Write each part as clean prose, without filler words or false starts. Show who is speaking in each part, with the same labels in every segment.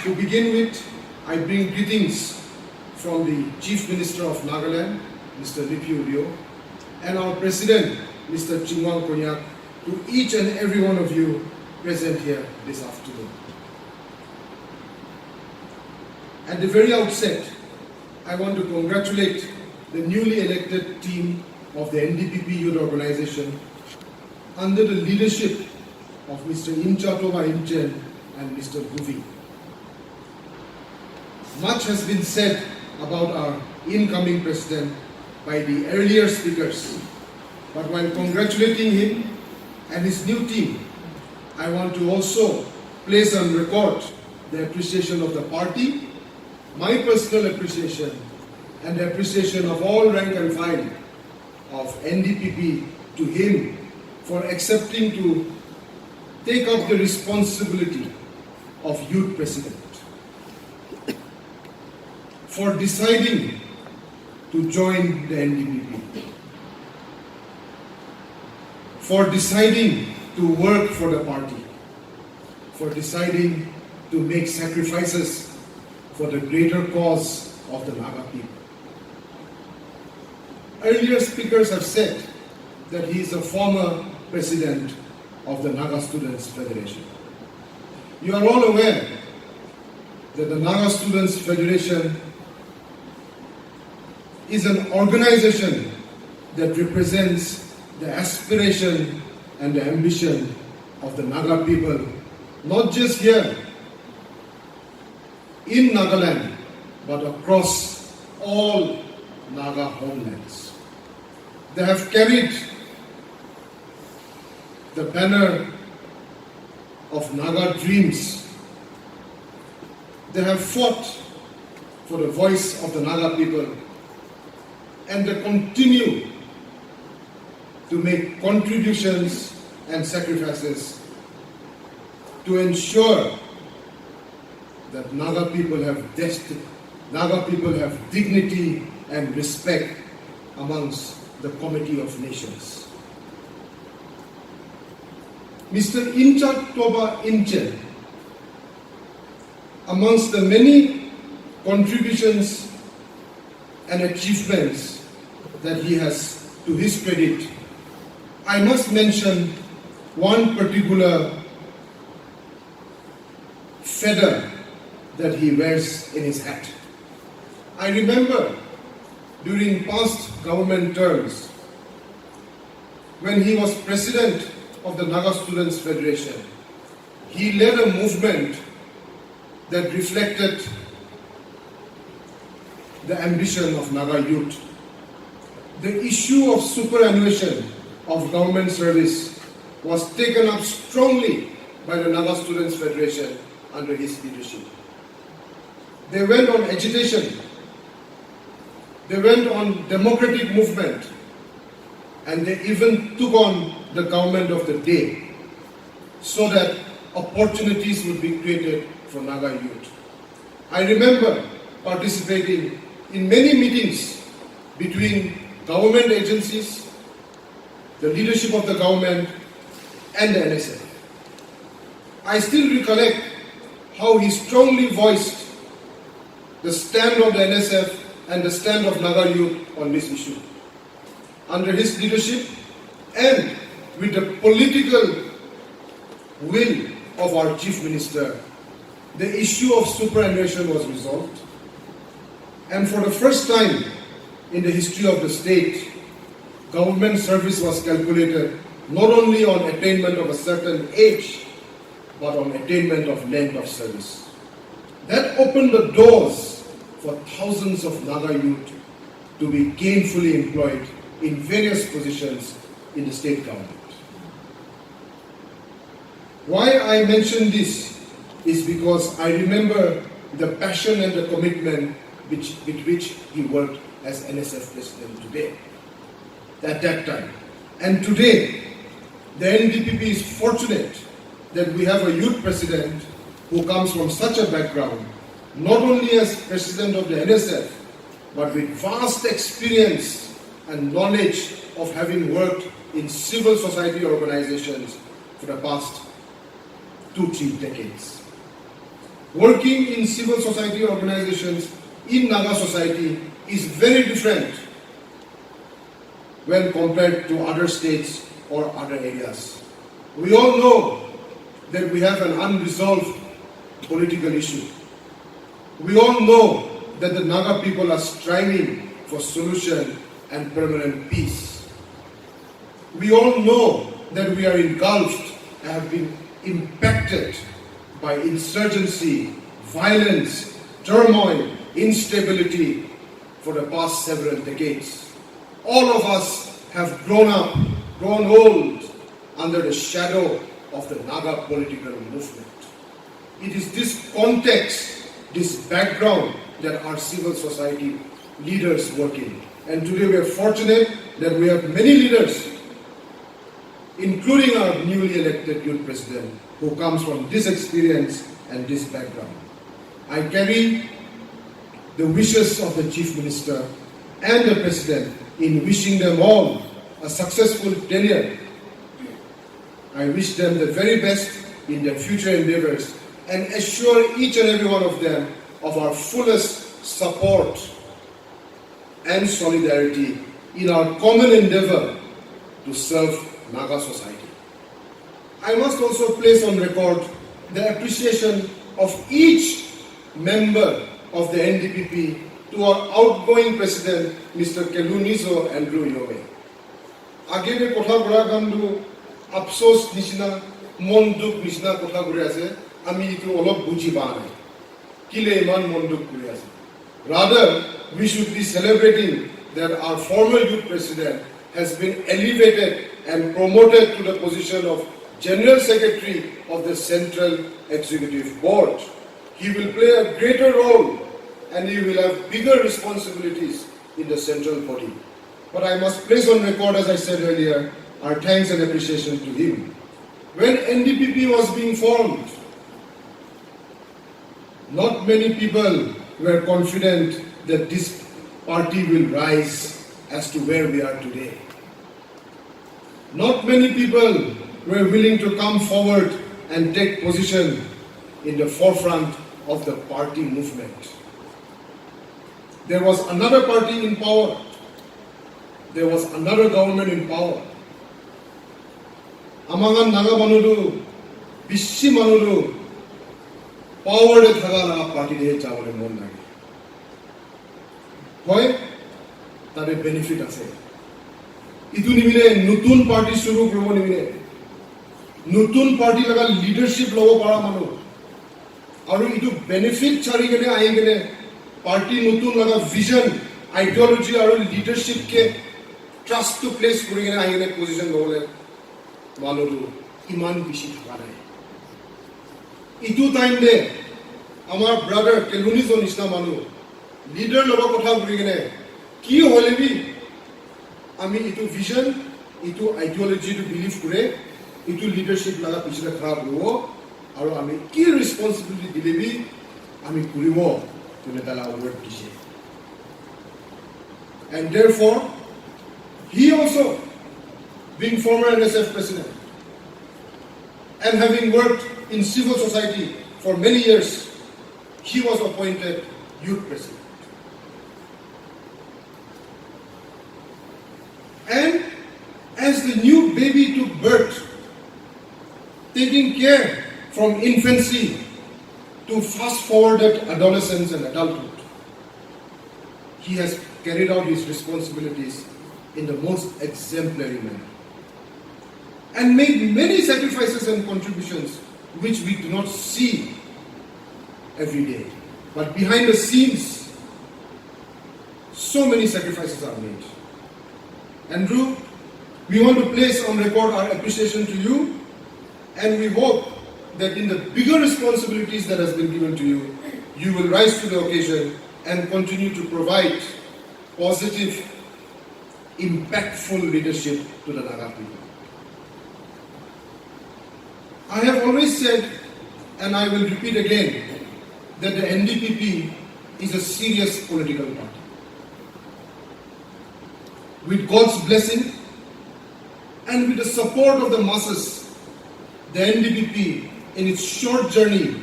Speaker 1: To begin with, I bring greetings from the Chief Minister of Nagaland, Mr. Lipiu Rio, and our President, Mr. Chingwang Konyak, to each and every one of you present here this afternoon. At the very outset, I want to congratulate the newly elected team of the NDPP Youth Organization under the leadership of Mr. Inchatoba Inchen and Mr. Guvi. Much has been said about our incoming president by the earlier speakers, but while congratulating him and his new team, I want to also place on record the appreciation of the party, my personal appreciation, and the appreciation of all rank and file of NDPP to him for accepting to take up the responsibility of youth president, for deciding to join the NDPP, for deciding to work for the party, for deciding to make sacrifices for the greater cause of the Naga people. Earlier speakers have said that he is a former president of the Naga Students Federation. You are all aware that the Naga Students Federation is an organization that represents the aspiration and the ambition of the Naga people, not just here in Nagaland, but across all Naga homelands. They have carried the banner of Naga dreams. They have fought for the voice of the Naga people, and they continue to make contributions and sacrifices to ensure that Naga people have dignity and respect amongst the Committee of Nations. Mr. Inchatoba Inchen, amongst the many contributions and achievements that he has to his credit, I must mention one particular feather that he wears in his hat. I remember during past government terms, when he was president of the Naga Students Federation, he led a movement that reflected the ambition of Naga youth. The issue of superannuation of government service was taken up strongly by the Naga Students Federation under his leadership. They went on agitation, they went on democratic movement, and they even took on the government of the day so that opportunities would be created for Naga youth. I remember participating in many meetings between government agencies, the leadership of the government, and the NSF. I still recollect how he strongly voiced the stand of the NSF and the stand of Naga youth on this issue. Under his leadership and with the political will of our Chief Minister, the issue of superannuation was resolved. And for the first time in the history of the state, government service was calculated not only on attainment of a certain age, but on attainment of length of service. That opened the doors for thousands of Naga youth to be gainfully employed in various positions in the state government. Why I mention this is because I remember the passion and the commitment with which he worked as NSF president at that time. And today, the NDPP is fortunate that we have a youth president who comes from such a background, not only as president of the NSF, but with vast experience and knowledge of having worked in civil society organizations for the past 2-3 decades. Working in civil society organizations in Naga society is very different when compared to other states or other areas. We all know that we have an unresolved political issue. We all know that the Naga people are striving for solution and permanent peace. We all know that we are engulfed and have been impacted by insurgency, violence, turmoil, instability for the past several decades. All of us have grown up, grown old under the shadow of the Naga political movement. It is this context, this background that our civil society leaders work in. And today we are fortunate that we have many leaders, including our newly elected youth president, who comes from this experience and this background. I carry the wishes of the Chief Minister and the President in wishing them all a successful tenure. I wish them the very best in their future endeavors and assure each and every one of them of our fullest support and solidarity in our common endeavor to serve Naga society. I must also place on record the appreciation of each member of the NDPP to our outgoing president, Mr. Kelunizo Andrew Yome. Agere kotha gora gandu apsos nishina monduk nishina kotha gori ase ami itu olop buji pa nai kile iman monduk gori ase. Rather, we should be celebrating that our former youth president has been elevated and promoted to the position of General Secretary of the Central Executive Board. He will play a greater role and he will have bigger responsibilities in the central body. But I must place on record, as I said earlier, our thanks and appreciation to him. When NDPP was being formed, not many people were confident that this party will rise as to where we are today. Not many people were willing to come forward and take position in the forefront of the party movement. There was another party in power. There was another government in power. Amangan Naga Manudu, Bishi Manudu, power de Thagala party de Chavale Mon Nagi. Why? That a benefit ase. Itu nimile nutun party shuru krobo nimile. Nutun party laga leadership lobo para manu. Aru itu benefit chari gene ahi gene party nutun laga vision, ideology aru leadership ke trust to place kuri gene ahi gene position lobole manu iman bishi thaka nai. Itu time de amar brother Kelunizo nishna manu leader lobo kotha kuri gene ki hole bi ami itu vision, itu ideology to believe kure, itu leadership laga pichre khara hobo aru ami ki responsibility dilebi ami kuribo tune tala word dise. And therefore he also, being former NSF president and having worked in civil society for many years, he was appointed youth president. And as the new baby took birth, taking care from infancy to fast-forwarded adolescence and adulthood, he has carried out his responsibilities in the most exemplary manner and made many sacrifices and contributions which we do not see every day. But behind the scenes, so many sacrifices are made. Andrew, we want to place on record our appreciation to you, and we hope that in the bigger responsibilities that has been given to you, you will rise to the occasion and continue to provide positive, impactful leadership to the Naga people. I have always said, and I will repeat again, that the NDPP is a serious political party. With God's blessing and with the support of the masses, the NDPP in its short journey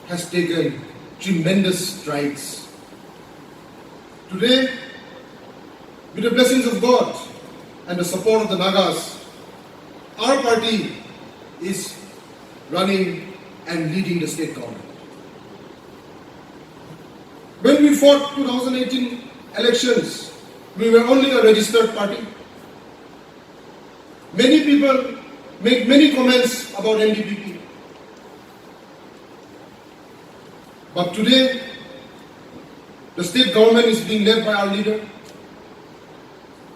Speaker 1: has taken tremendous strides. Today, with the blessings of God and the support of the Nagas, our party is running and leading the state government. When we fought 2018 elections, we were only a registered party. Many people make many comments about NDPP. But today, the state government is being led by our leader.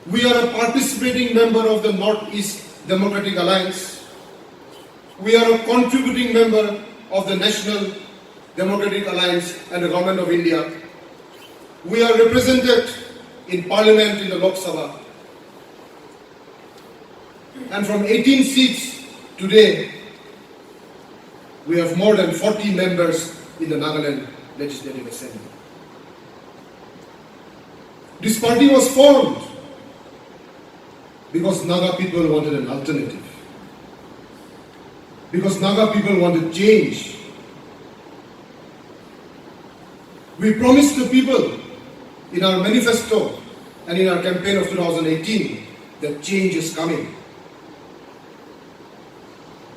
Speaker 1: We are a participating member of the Northeast Democratic Alliance. We are a contributing member of the National Democratic Alliance and the Government of India. We are represented in Parliament in the Lok Sabha. And from 18 seats today, we have more than 40 members in the Nagaland Legislative Assembly. This party was formed because Naga people wanted an alternative. Because Naga people wanted change. We promised the people in our manifesto and in our campaign of 2018 that change is coming.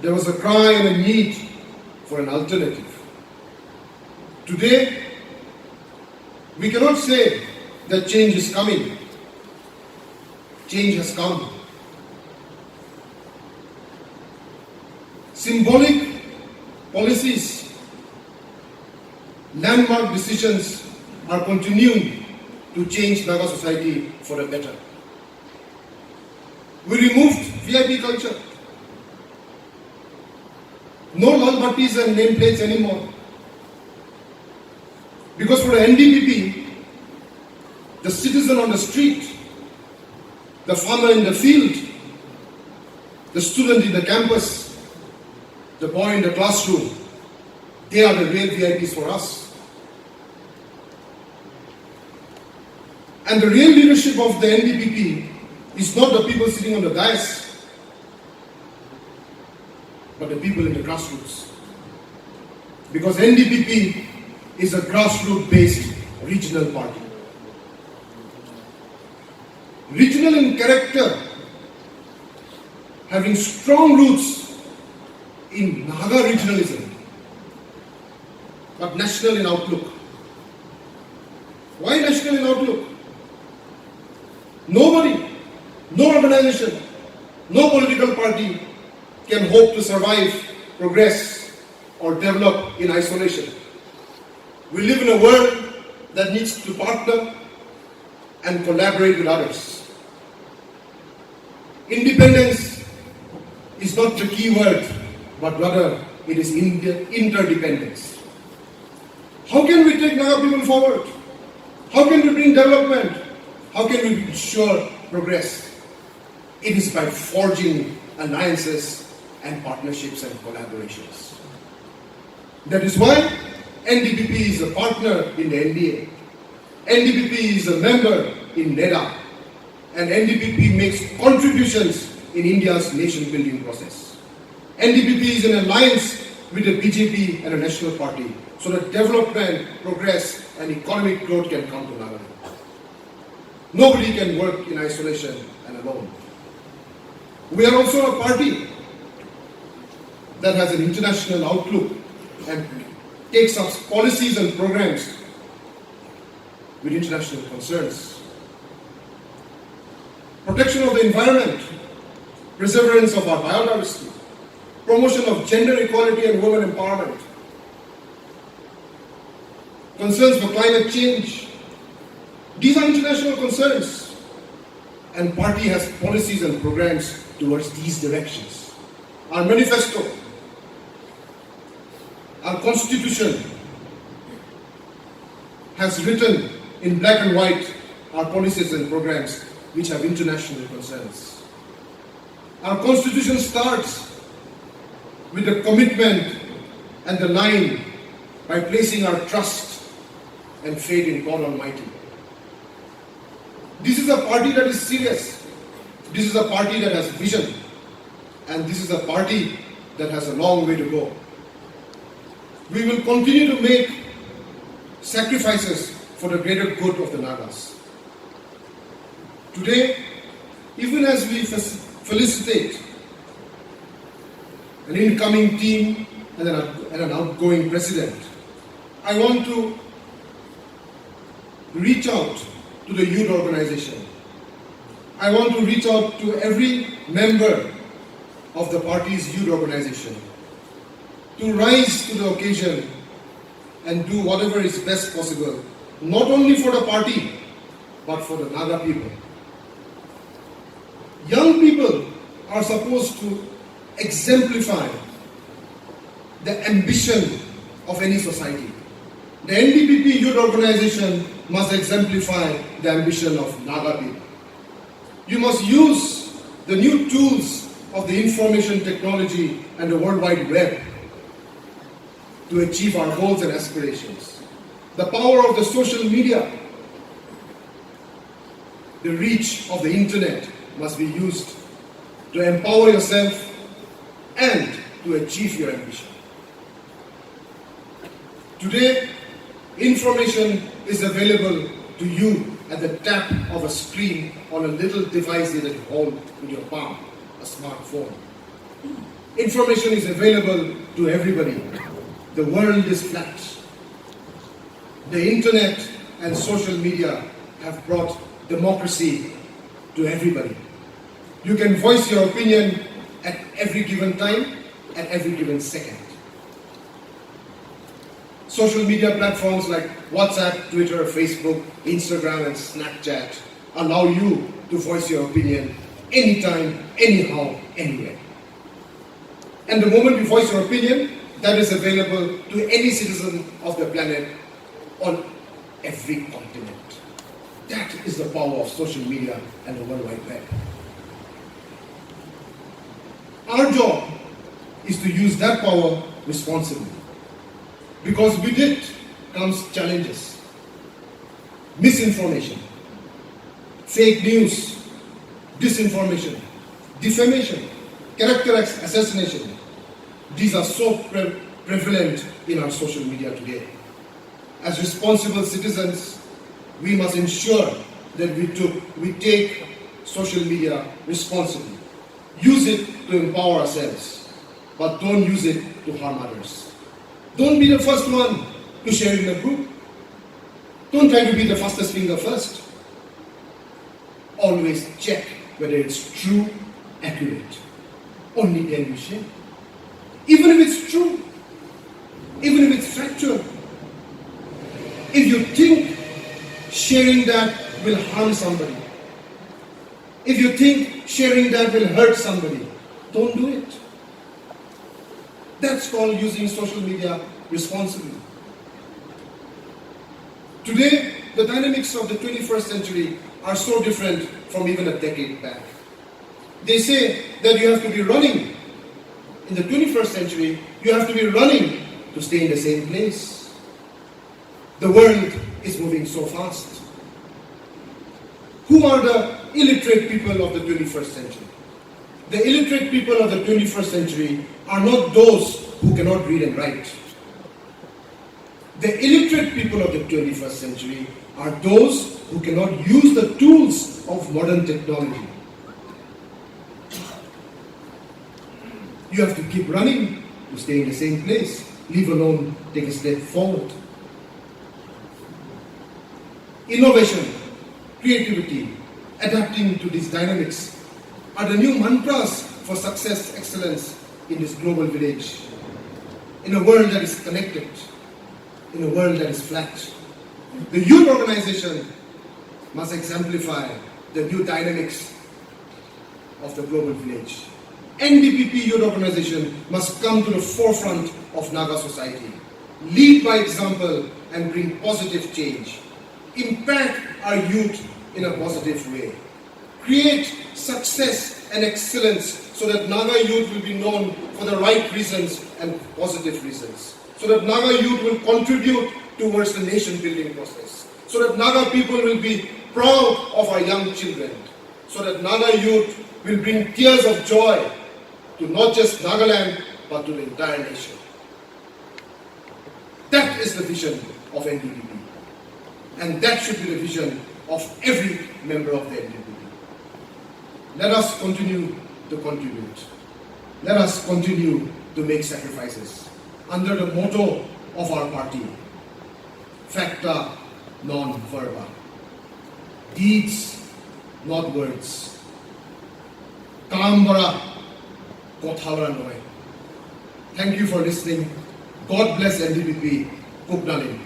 Speaker 1: There was a cry and a need for an alternative. Today, we cannot say that change is coming. Change has come. Symbolic policies, landmark decisions are continuing to change Naga society for the better. We removed VIP culture. No lal battis and nameplates anymore. Because for the NDPP, the citizen on the street, the farmer in the field, the student in the campus, the boy in the classroom, they are the real VIPs for us. And the real leadership of the NDPP is not the people sitting on the dais, but the people in the grassroots. Because NDPP is a grassroots-based regional party. Regional in character, having strong roots in Naga regionalism, but national in outlook. Why national in outlook? Nobody, no organization, no political party can hope to survive, progress, or develop in isolation. We live in a world that needs to partner and collaborate with others. Independence is not the key word, but rather it is interdependence. How can we take Naga people forward? How can we bring development? How can we ensure progress? It is by forging alliances and partnerships and collaborations. That is why NDPP is a partner in the NDA. NDPP is a member in NEDA. And NDPP makes contributions in India's nation-building process. NDPP is in alliance with the BJP and a national party so that development, progress, and economic growth can come to Naga. Nobody can work in isolation and alone. We are also a party that has an international outlook and takes up policies and programs with international concerns. Protection of the environment, preservance of our biodiversity, promotion of gender equality and women empowerment, concerns for climate change. These are international concerns, and party has policies and programs towards these directions. Our manifesto, our constitution has written in black and white our policies and programs which have international concerns. Our constitution starts with the commitment and the line by placing our trust and faith in God Almighty. This is a party that is serious. This is a party that has vision. And this is a party that has a long way to go. We will continue to make sacrifices for the greater good of the Nagas. Today, even as we felicitate an incoming team and an outgoing president, I want to reach out to the youth organization. I want to reach out to every member of the party's youth organization to rise to the occasion and do whatever is best possible, not only for the party, but for the Naga people. Young people are supposed to exemplify the ambition of any society. The NDPP youth organization must exemplify the ambition of Naga people. You must use the new tools of the information technology and the World Wide Web to achieve our goals and aspirations. The power of the social media, the reach of the internet must be used to empower yourself and to achieve your ambition. Today, information is available to you at the tap of a screen on a little device that you hold in your palm, a smartphone. Information is available to everybody. The world is flat. The internet and social media have brought democracy to everybody. You can voice your opinion at every given time, at every given second. Social media platforms like WhatsApp, Twitter, Facebook, Instagram, and Snapchat allow you to voice your opinion anytime, anyhow, anywhere. And the moment you voice your opinion, that is available to any citizen of the planet on every continent. That is the power of social media and the World Wide Web. Our job is to use that power responsibly. Because with it comes challenges. Misinformation, fake news, disinformation, defamation, character assassination. These are so prevalent in our social media today. As responsible citizens, we must ensure that we take social media responsibly. Use it to empower ourselves, but don't use it to harm others. Don't be the first one to share in a group. Don't try to be the fastest finger first. Always check whether it's true, accurate. Only then you share. Even if it's true, even if it's factual. If you think sharing that will harm somebody, if you think sharing that will hurt somebody, don't do it. That's called using social media responsibly. Today, the dynamics of the 21st century are so different from even a decade back. They say that you have to be running. In the 21st century, you have to be running to stay in the same place. The world is moving so fast. Who are the illiterate people of the 21st century? The illiterate people of the 21st century are not those who cannot read and write. The illiterate people of the 21st century are those who cannot use the tools of modern technology. You have to keep running to stay in the same place, leave alone take a step forward. Innovation, creativity, adapting to these dynamics are the new mantras for success, excellence in this global village. In a world that is connected, in a world that is flat, the youth organization must exemplify the new dynamics of the global village. NDPP youth organization must come to the forefront of Naga society, lead by example and bring positive change, impact our youth in a positive way, create success and excellence so that Naga youth will be known for the right reasons and positive reasons, so that Naga youth will contribute towards the nation building process, so that Naga people will be proud of our young children, so that Naga youth will bring tears of joy to not just Nagaland but to the entire nation. That is the vision of NDPP. And that should be the vision of every member of the NDPP. Let us continue to contribute. Let us continue to make sacrifices under the motto of our party, facta non verba. Deeds, not words. Kaam bara, kotha bara noy. Thank you for listening. God bless NDPP. Kupnalin.